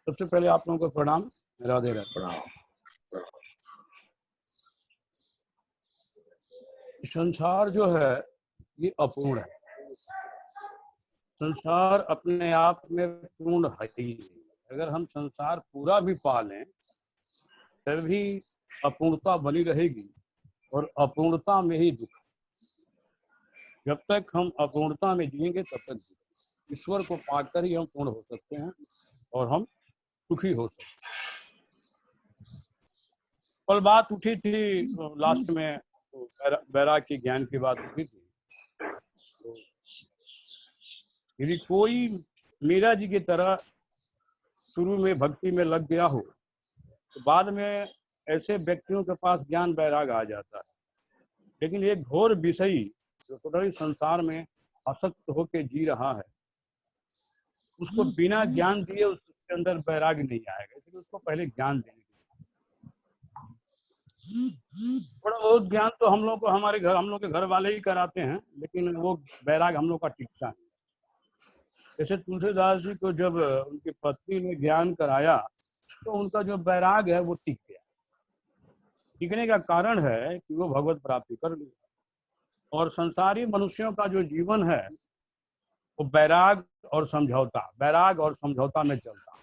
सबसे पहले आप लोगों को प्रणाम, राधे राधे। प्रणाम। संसार जो है ये अपूर्ण है। संसार अपने आप में पूर्ण है ही नहीं। अगर हम संसार पूरा भी पालें तब भी अपूर्णता बनी रहेगी और अपूर्णता में ही दुख। जब तक हम अपूर्णता में जिएंगे तब तक दुख। ईश्वर को पाकर ही हम पूर्ण हो सकते हैं और हम सुखी हो सकते हैं। कल बात उठी थी लास्ट में, वैराग की ज्ञान की बात उठी थी। तो यदि कोई मीरा जी की तरह शुरू में भक्ति में लग गया हो तो बाद में ऐसे व्यक्तियों के पास ज्ञान वैराग आ जाता है। लेकिन एक घोर विषयी जो टोटली संसार में आसक्त होकर जी रहा है, उसको बिना ज्ञान दिए उसके अंदर वैराग नहीं आएगा। इसलिए उसको पहले ज्ञान देने की थोड़ा बहुत ज्ञान तो हम लोग को हम लोग के घर वाले ही कराते हैं, लेकिन वो वैराग हम लोग का टिकता है। जैसे तुलसीदास जी को जब उनकी पत्नी ने ज्ञान कराया तो उनका जो वैराग है वो टिक गया। टिकने का कारण है कि वो भगवत प्राप्ति कर ली। और संसारी मनुष्यों का जो जीवन है वो वैराग और समझौता में चलता है।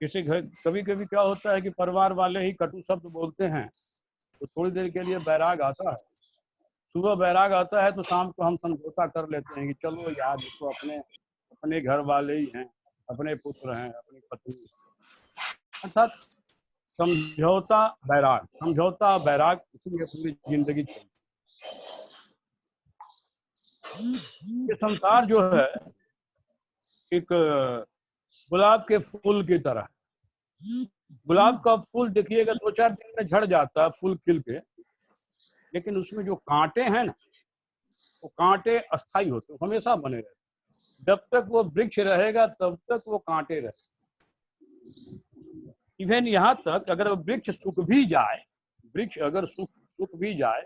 किसी घर कभी कभी क्या होता है कि परिवार वाले ही कटु शब्द बोलते हैं तो थोड़ी देर के लिए वैराग आता है। सुबह वैराग आता है तो शाम को हम समझौता कर लेते हैं कि चलो यार, तो अपने घर वाले ही हैं, अपने पुत्र हैं, अपनी पत्नी। अर्थात समझौता वैराग इसीलिए पूरी जिंदगी चलती। ये संसार जो है एक गुलाब के फूल की तरह। गुलाब का फूल देखिएगा 2-4 दिन में झड़ जाता है फूल खिल के, लेकिन उसमें जो कांटे हैं ना, वो कांटे अस्थायी होते हैं, हमेशा बने रहते। जब तक वो वृक्ष रहेगा तब तक वो कांटे रहेंगे। इवन यहाँ तक अगर वृक्ष सूख भी जाए, वृक्ष अगर सूख भी जाए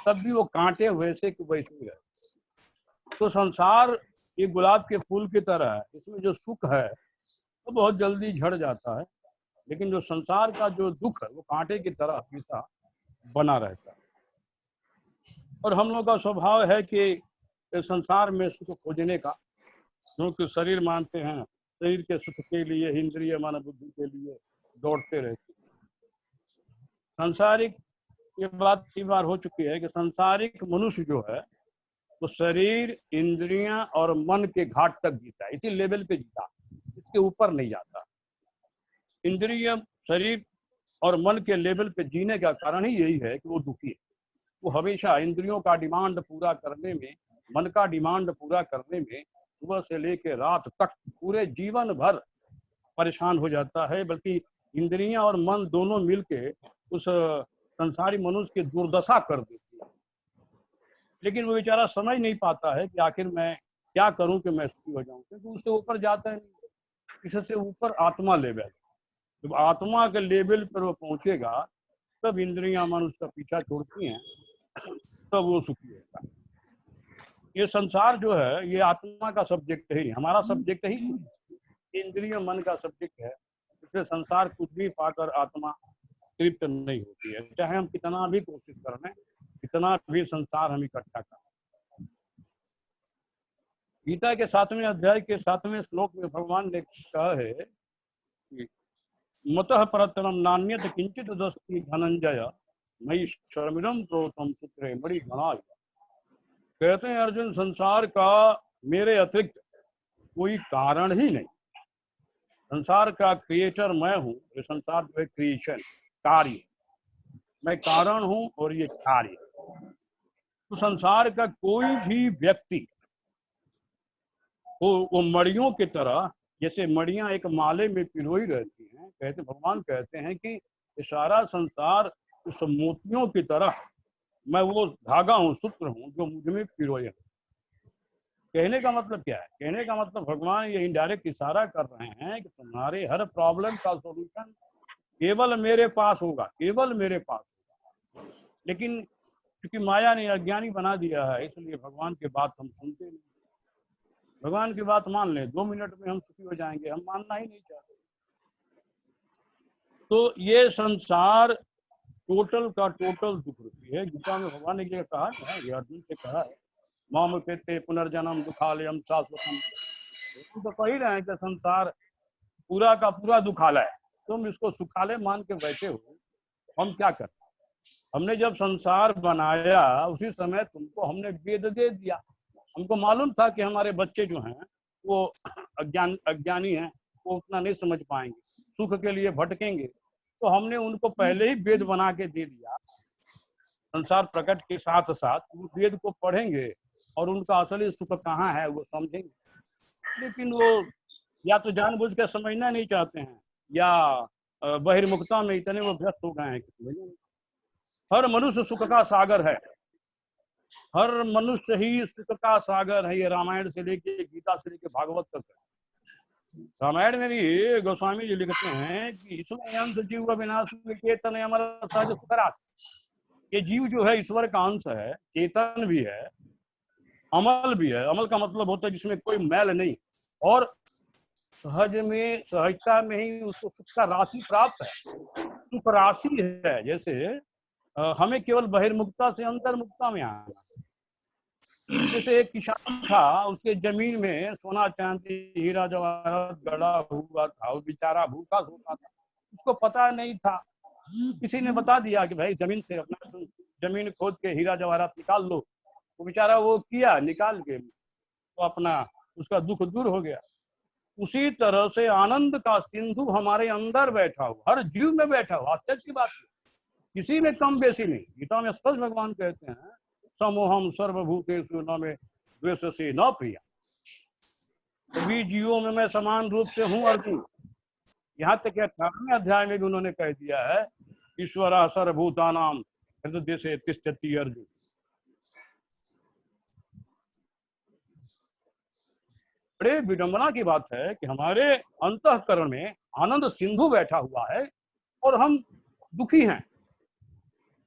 तब भी वो कांटे वैसे के वैसे ही रहते। तो संसार ये गुलाब के फूल की तरह है। इसमें जो सुख है वो बहुत जल्दी झड़ जाता है, लेकिन जो संसार का जो दुख है वो कांटे की तरह हमेशा बना रहता है। और हम लोग का स्वभाव है कि संसार में सुख खोजने का, क्योंकि शरीर मानते हैं, शरीर के सुख के लिए इंद्रिय मन बुद्धि के लिए दौड़ते रहते। सांसारिक ये बात कई बार हो चुकी है कि सांसारिक मनुष्य जो है वो शरीर, इंद्रियां और मन के घाट तक जीता है, इसी लेवल पे जीता, इसके ऊपर नहीं जाता। इंद्रिय, शरीर और मन के लेवल पे जीने का कारण ही यही है कि वो दुखी है। वो हमेशा इंद्रियों का डिमांड पूरा करने में, मन का डिमांड पूरा करने में सुबह से लेकर रात तक पूरे जीवन भर परेशान हो जाता है। बल्कि इंद्रियां और मन दोनों मिलके उस संसारी मनुष्य की दुर्दशा कर देती है। लेकिन वो बेचारा समझ नहीं पाता है कि आखिर मैं क्या करूं कि मैं सुखी हो जाऊं, क्योंकि उससे ऊपर जाता है नहीं। इससे ऊपर आत्मा लेवल, जब आत्मा के लेवल पर वो पहुंचेगा तब इंद्रियां मन उसका पीछा छोड़ती हैं, तब वो सुखी होता है। ये संसार जो है ये आत्मा का सब्जेक्ट है, हमारा सब्जेक्ट ही इंद्रिय मन का सब्जेक्ट है। इससे संसार कुछ भी पाकर आत्मा तृप्त नहीं होती है, चाहे हम कितना भी कोशिश कर लें, कितना भी संसार हम इकट्ठा करें। गीता के 7वें अध्याय के 7वें श्लोक में भगवान ने कहा है कि मतः परतरम नान्यत किंचित दस्ति धनंजय मयि शर्मिणं प्रोतम सूत्रे मणि गणाय। कहते हैं अर्जुन, संसार का मेरे अतिरिक्त कोई कारण ही नहीं। संसार का क्रिएटर मैं हूँ, ये संसार जो है क्रिएशन, कार्य, मैं कारण हूँ और ये कार्य। तो संसार का कोई भी व्यक्ति वो मड़ियों की तरह, जैसे मड़ियां एक माले में पिरोई रहती हैं, कहते भगवान कहते हैं कि ये सारा संसार उस मोतियों की तरह, मैं वो धागा हूँ, सूत्र हूँ जो मुझ में पिरोए हैं। कहने का मतलब क्या है? कहने का मतलब भगवान ये इनडायरेक्ट इशारा कर रहे हैं कि तुम्हारे हर प्रॉब्लम का सॉल्यूशन केवल मेरे पास होगा, केवल मेरे पास होगा। लेकिन क्योंकि माया ने अज्ञानी बना दिया है, इसलिए भगवान की बात हम सुनते नहीं। भगवान की बात मान लें, 2 मिनट में हम सुखी हो जाएंगे, हम मानना ही नहीं चाहते। तो ये संसार टोटल का टोटल दुख रूपी है। गीता में भगवान ने ये कहा है, ये अर्जुन से कहा है, माम पेते पुनर्जन्म दुखालयम शाश्वतम। तुम तो कह ही रहे हैं कि संसार पूरा का पूरा दुखालय है, तुम इसको सुखालय मान के बैठे हो, हम क्या करें? हमने जब संसार बनाया उसी समय तुमको हमने वेद दे दिया। हमको मालूम था कि हमारे बच्चे जो हैं वो अज्ञानी हैं, वो उतना नहीं समझ पाएंगे, सुख के लिए भटकेंगे, तो हमने उनको पहले ही वेद बना के दे दिया। संसार प्रकट के साथ साथ वो वेद को पढ़ेंगे और उनका असली सुख कहाँ है वो समझेंगे। लेकिन वो या तो जानबूझ के समझना नहीं चाहते हैं, या बहिर्मुखता में इतने वो व्यस्त हो गए हैं कि हर मनुष्य सुख का सागर है, हर मनुष्य ही सुख का सागर है। ये रामायण से लेके गीता से लेके भागवत तक है। रामायण में भी गोस्वामी जी लिखते हैं कि इसमें अंश जीव विनाश चेतन अमर सहज सुखरास। ये जीव जो है ईश्वर का अंश है, चेतन भी है, अमल भी है। अमल का मतलब होता है जिसमें कोई मैल नहीं, और सहज में, सहजता में ही उसको सुख का राशि प्राप्त है, सुख राशि है। जैसे हमें केवल बहिर्मुखता से अंतर्मुखता में आना। जैसे एक किसान था, उसके जमीन में सोना चांदी हीरा जवाहरात गड़ा हुआ था, वो बेचारा भूखा सोता था, उसको पता नहीं था। किसी ने बता दिया कि भाई जमीन से अपना जमीन खोद के हीरा जवाहरात निकाल लो। वो बेचारा वो किया, निकाल के तो अपना उसका दुख दूर हो गया। उसी तरह से आनंद का सिंधु हमारे अंदर बैठा हुआ, हर जीव में बैठा हुआ। आश्चर्य की बात है, किसी में कम बेसी नहीं। गीता में स्पष्ट भगवान कहते हैं, समोहम सर्वभूतेषु न मे द्वेषसे न प्रिया। सभी जीवों में मैं समान रूप से हूं अर्जुन। यहाँ तक 18वें अध्याय में भी उन्होंने कह दिया है, ईश्वर सर्वभूतानां हृदय से तिष्ठति अर्जुन। बड़े विडंबना की बात है कि हमारे अंतःकरण में आनंद सिंधु बैठा हुआ है और हम दुखी हैं।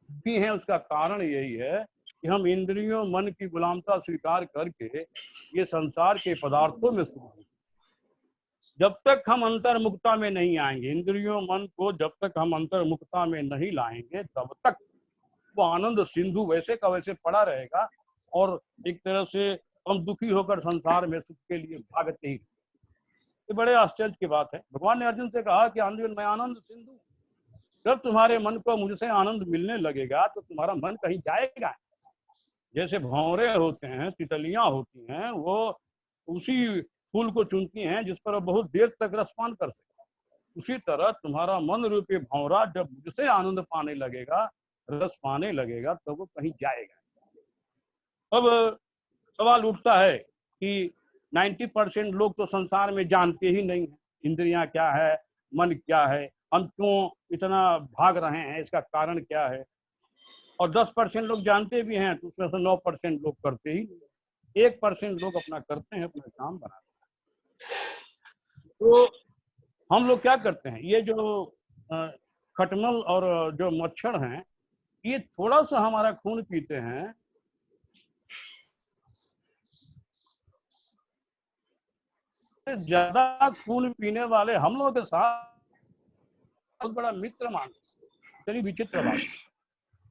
दुखी हैं उसका कारण यही है कि हम इंद्रियों मन की गुलामता स्वीकार करके ये संसार के पदार्थों में सुख। जब तक हम अंतर्मुखता में नहीं आएंगे, इंद्रियों मन को जब तक हम अंतर्मुखता में नहीं लाएंगे, तब तक वो आनंद सिंधु वैसे का वैसे पड़ा रहेगा और एक तरह से हम दुखी होकर संसार में सुख के लिए भागते ही। ये बड़े आश्चर्य की बात है। भगवान ने अर्जुन से कहा कि अर्जुन मैं आनंद सिंधु, जब तुम्हारे मन को मुझसे आनंद मिलने लगेगा तो तुम्हारा मन कहीं जाएगा। जैसे भंवरे होते हैं, तितलियां होती हैं, वो उसी फूल को चुनती हैं जिस पर बहुत देर तक रसपान कर सके। उसी तरह तुम्हारा मन रूपी भंवरा जब मुझसे आनंद पाने लगेगा, रस पाने लगेगा, तो वो कहीं जाएगा। अब सवाल उठता है कि 90% लोग तो संसार में जानते ही नहीं है इंद्रियां क्या है, मन क्या है, हम क्यों इतना भाग रहे हैं, इसका कारण क्या है। और 10% लोग जानते भी हैं तो उसमें से 9% लोग करते ही नहीं। 1% लोग अपना करते हैं, अपना काम बनाते हैं। तो हम लोग क्या करते हैं, ये जो खटमल और जो मच्छर हैं, ये थोड़ा सा हमारा खून पीते हैं, ज्यादा खून पीने वाले हम लोगों के साथ बहुत बड़ा मित्र मानते। इतनी विचित्र बात।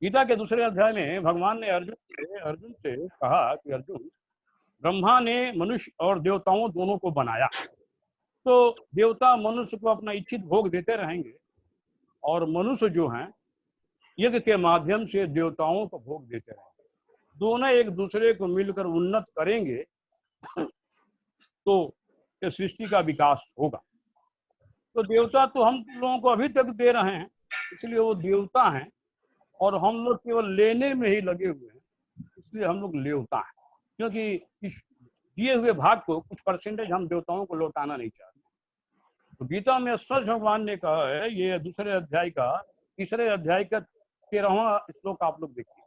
गीता के दूसरे अध्याय में भगवान ने अर्जुन से कहा कि अर्जुन, ब्रह्मा ने मनुष्य और देवताओं दोनों को बनाया, तो देवता मनुष्य को अपना इच्छित भोग देते रहेंगे और मनुष्य जो हैं यज्ञ के माध्यम से देवताओं को भोग देते रहेंगे। दोनों एक दूसरे को मिलकर उन्नत करेंगे तो इस सृष्टि का विकास होगा। तो देवता तो हम लोगों को अभी तक दे रहे हैं, इसलिए वो देवता हैं, और हम लोग केवल लेने में ही लगे हुए हैं, इसलिए हम लोग लेवता हैं। क्योंकि इस दिए हुए भाग को कुछ परसेंटेज हम देवताओं को लौटाना नहीं चाहते। तो गीता में स्पष्ट भगवान ने कहा है, ये दूसरे अध्याय का तीसरे अध्याय का 13वां श्लोक आप लोग देखिए।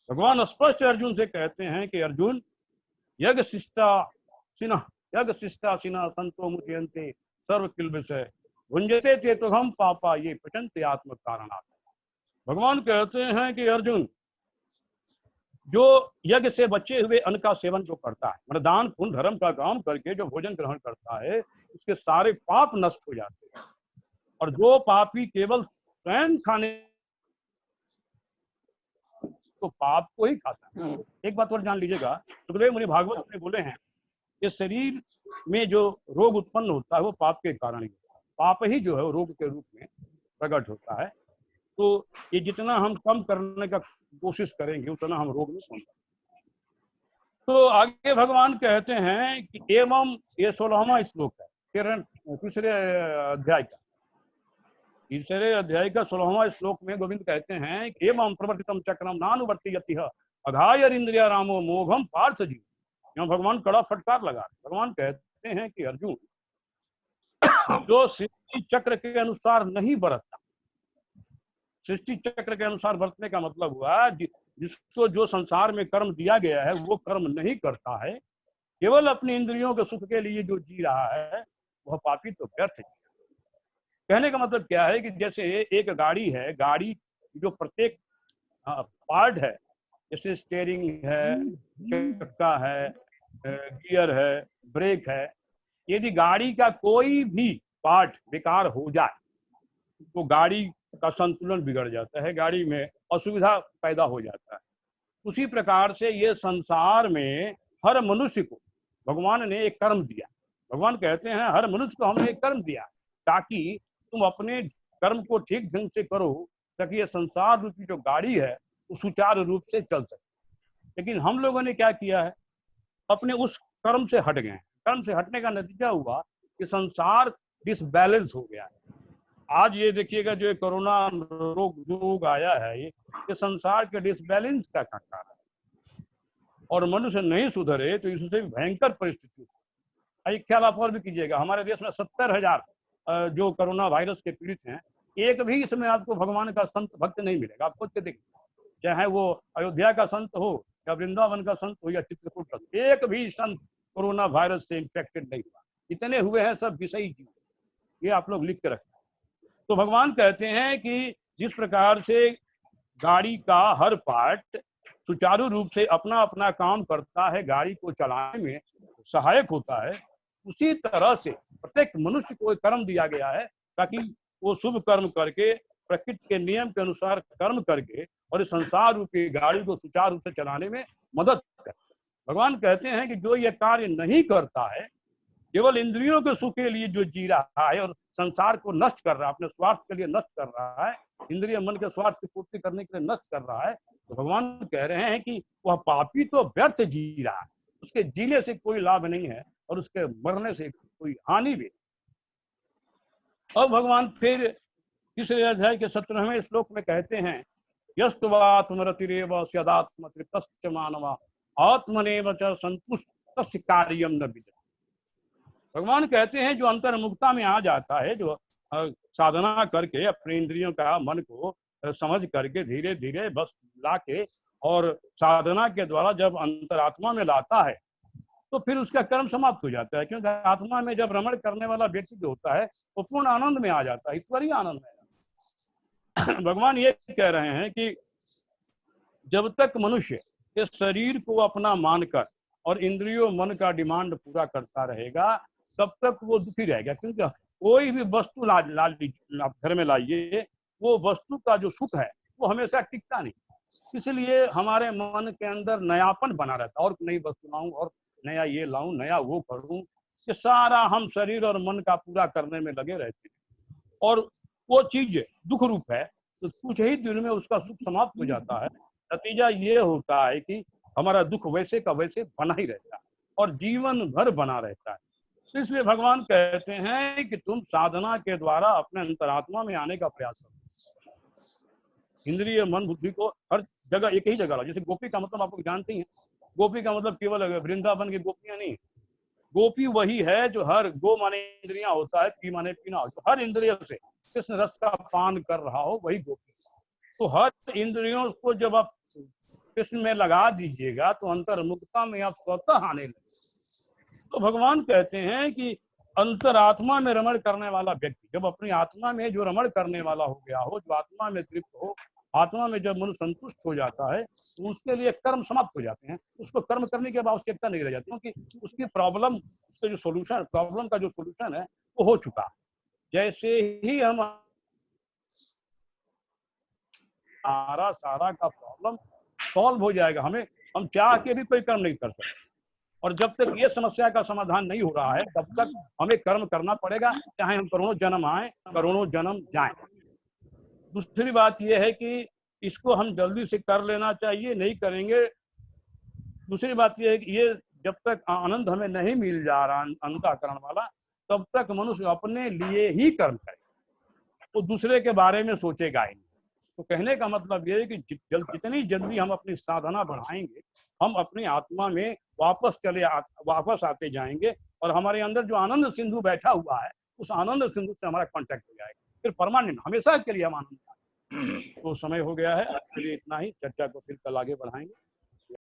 भगवान स्पष्ट अर्जुन से कहते हैं कि अर्जुन, यज्ञ शिष्टा सिन्हा संतो मुच्यन्ते सर्व किल विषय भुंजते ते तो हम पापा ये पचन्ते आत्म कारणात्। भगवान कहते हैं कि अर्जुन, जो यज्ञ से बचे हुए अन्न का सेवन जो करता है, मतलब दान पुण्य धर्म का काम करके जो भोजन ग्रहण करता है, उसके सारे पाप नष्ट हो जाते हैं। और जो पापी केवल स्वयं खाने तो पाप को ही खाता है। एक बात और जान लीजिएगा, सुखदेव मुनि भागवत में बोले हैं कि शरीर में जो रोग उत्पन्न होता है वो पाप के कारण ही होता है। पाप ही जो है वो रोग के रूप में प्रकट होता है। तो ये जितना हम कम करने का कोशिश करेंगे उतना हम रोग में कम करेंगे। तो आगे भगवान कहते हैं कि एवं, ये 16वां श्लोक है तीसरे अध्याय का, तीसरे अध्याय का 16वां श्लोक में गोविंद कहते हैं कि एवं प्रवर्तितम चक्रम नानुवर्ती यति अघाय इंद्रिया रामो मोघम पार्थ जी। यहाँ भगवान कड़ा फटकार लगा, भगवान कहते हैं कि अर्जुन, जो सृष्टि चक्र के अनुसार नहीं बरतता, सृष्टि चक्र के अनुसार बरतने का मतलब हुआ जिसको जो संसार में कर्म दिया गया है वो कर्म नहीं करता है, केवल अपनी इंद्रियों के सुख के लिए जो जी रहा है, वह पापी तो व्यर्थ है। कहने का मतलब क्या है कि जैसे एक गाड़ी है, गाड़ी जो प्रत्येक पार्ट है, जैसे स्टीयरिंग है, चक्का है, गियर है, ब्रेक है, यदि गाड़ी का कोई भी पार्ट बेकार हो जाए तो गाड़ी का संतुलन बिगड़ जाता है, गाड़ी में असुविधा पैदा हो जाता है। उसी प्रकार से ये संसार में हर मनुष्य को भगवान ने एक कर्म दिया। भगवान कहते हैं हर मनुष्य को हमने एक कर्म दिया ताकि तुम अपने कर्म को ठीक ढंग से करो, ताकि ये संसार रूपी जो गाड़ी है वो सुचारू रूप से चल सके। लेकिन हम लोगों ने क्या किया है, अपने उस कर्म से हट गए। कर्म से हटने का नतीजा हुआ कि संसार डिसबैलेंस हो गया है। आज ये देखिएगा जो कोरोना रोग आया है, ये संसार के डिसबैलेंस का कारण है, और मनुष्य नहीं सुधरे तो इससे भी भयंकर परिस्थिति है। एक ख्याल आप और भी कीजिएगा, हमारे देश में 70,000 जो कोरोना वायरस के पीड़ित हैं, एक भी इसमें आपको भगवान का संत भक्त नहीं मिलेगा। आप खुद के देखिए, चाहे वो अयोध्या का संत हो या वृंदावन का संत हो या चित्रकूट का, एक भी संत कोरोना वायरस से इंफेक्टेड नहीं हुआ। इतने हुए हैं सब विषयी जीव, ये आप लोग लिख के रखें। तो भगवान कहते हैं कि जिस प्रकार से गाड़ी का हर पार्ट सुचारू रूप से अपना अपना काम करता है, गाड़ी को चलाने में सहायक होता है, उसी तरह से प्रत्येक मनुष्य को एक कर्म दिया गया है ताकि वो शुभ कर्म करके, प्रकृति के नियम के अनुसार कर्म करके और इस संसार रूपी गाड़ी को सुचारू रूप से चलाने में मदद करे। भगवान कहते हैं कि जो ये कार्य नहीं करता है, केवल इंद्रियों के सुख के लिए जो जी रहा है और संसार को नष्ट कर रहा है, अपने स्वार्थ के लिए नष्ट कर रहा है, इंद्रिय मन के स्वार्थ की पूर्ति करने के लिए नष्ट कर रहा है, तो भगवान कह रहे हैं कि वह पापी तो व्यर्थ जी रहा है, उसके जीने से कोई लाभ नहीं है और उसके मरने से कोई हानि भी। अब भगवान फिर तीसरे अध्याय के 17वें श्लोक में कहते हैं, यस्तवात्मरतिरेव स्यदात्म तृप्तश्च मानवा आत्मनेव च संतुष्ट कार्यम न विद्यते। भगवान कहते हैं जो अंतर्मुक्ता में आ जाता है, जो साधना करके अपने इंद्रियों का मन को समझ करके धीरे धीरे बस लाके और साधना के द्वारा जब अंतरात्मा में लाता है तो फिर उसका कर्म समाप्त हो जाता है। क्योंकि आत्मा में जब रमण करने वाला व्यक्ति जो होता है वो पूर्ण आनंद में आ जाता है, ईश्वरीय आनंद में। भगवान ये कह रहे हैं कि जब तक मनुष्य इस शरीर को अपना मानकर और इंद्रियों मन का डिमांड पूरा करता रहेगा तब तक वो दुखी रहेगा। क्योंकि कोई भी वस्तु घर में लाइए, वो वस्तु का जो सुख है वो हमेशा टिकता नहीं, इसलिए हमारे मन के अंदर नयापन बना रहता है, और नई वस्तु लाऊं और नया ये लाऊं, नया वो करूं, ये सारा हम शरीर और मन का पूरा करने में लगे रहते हैं और वो चीज दुख रूप है, तो कुछ ही दिन में उसका सुख समाप्त हो जाता है। नतीजा ये होता है कि हमारा दुख वैसे का वैसे बना ही रहता है और जीवन भर बना रहता है। इसलिए भगवान कहते हैं कि तुम साधना के द्वारा अपने अंतरात्मा में आने का प्रयास करो। इंद्रिय मन बुद्धि को हर जगह एक ही जगह लो। जैसे गोपी का मतलब आप लोग जानते हैं, गोपी का मतलब केवल वृंदावन की गोपियां नहीं, गोपी वही है जो हर गो माने इंद्रियां होता है, पी माने पीना, तो हर इंद्रियों से कृष्ण रस का पान कर रहा हो वही गोपी। तो हर इंद्रियों को जब आप कृष्ण में लगा दीजिएगा तो अंतर्मुक्ता में आप स्वतः आने लगे। तो भगवान कहते हैं कि अंतरात्मा में रमण करने वाला व्यक्ति जब अपनी आत्मा में जो रमण करने वाला हो गया हो, जो आत्मा में तृप्त हो, आत्मा में जब मनुष्य संतुष्ट हो जाता है तो उसके लिए कर्म समाप्त हो जाते हैं, उसको कर्म करने की आवश्यकता नहीं रह जाती, क्योंकि उसकी प्रॉब्लम, उसका जो सोल्यूशन, प्रॉब्लम का जो सोल्यूशन है वो हो चुका। जैसे ही हम सारा का प्रॉब्लम सॉल्व हो जाएगा, हम चाह के भी कोई कर्म नहीं कर सकते। और जब तक ये समस्या का समाधान नहीं हो रहा है तब तक हमें कर्म करना पड़ेगा, चाहे हम करोड़ों जन्म आए, करोड़ों जन्म जाएं। दूसरी बात यह है कि इसको हम जल्दी से कर लेना चाहिए, नहीं करेंगे। दूसरी बात यह है कि ये जब तक आनंद हमें नहीं मिल जा रहा अंतःकरण वाला, तब तक मनुष्य अपने लिए ही कर्म करे, वो दूसरे के बारे में सोचेगा ही नहीं। तो कहने का मतलब ये है कि जितनी जल्दी हम अपनी साधना बढ़ाएंगे, हम अपनी आत्मा में वापस आते जाएंगे, और हमारे अंदर जो आनंद सिंधु बैठा हुआ है उस आनंद सिंधु से हमारा कांटेक्ट हो जाएगा, फिर परमानेंट हमेशा के लिए हम आनंद पाएंगे। तो समय हो गया है, आज के लिए इतना ही, चर्चा को फिर कल आगे बढ़ाएंगे।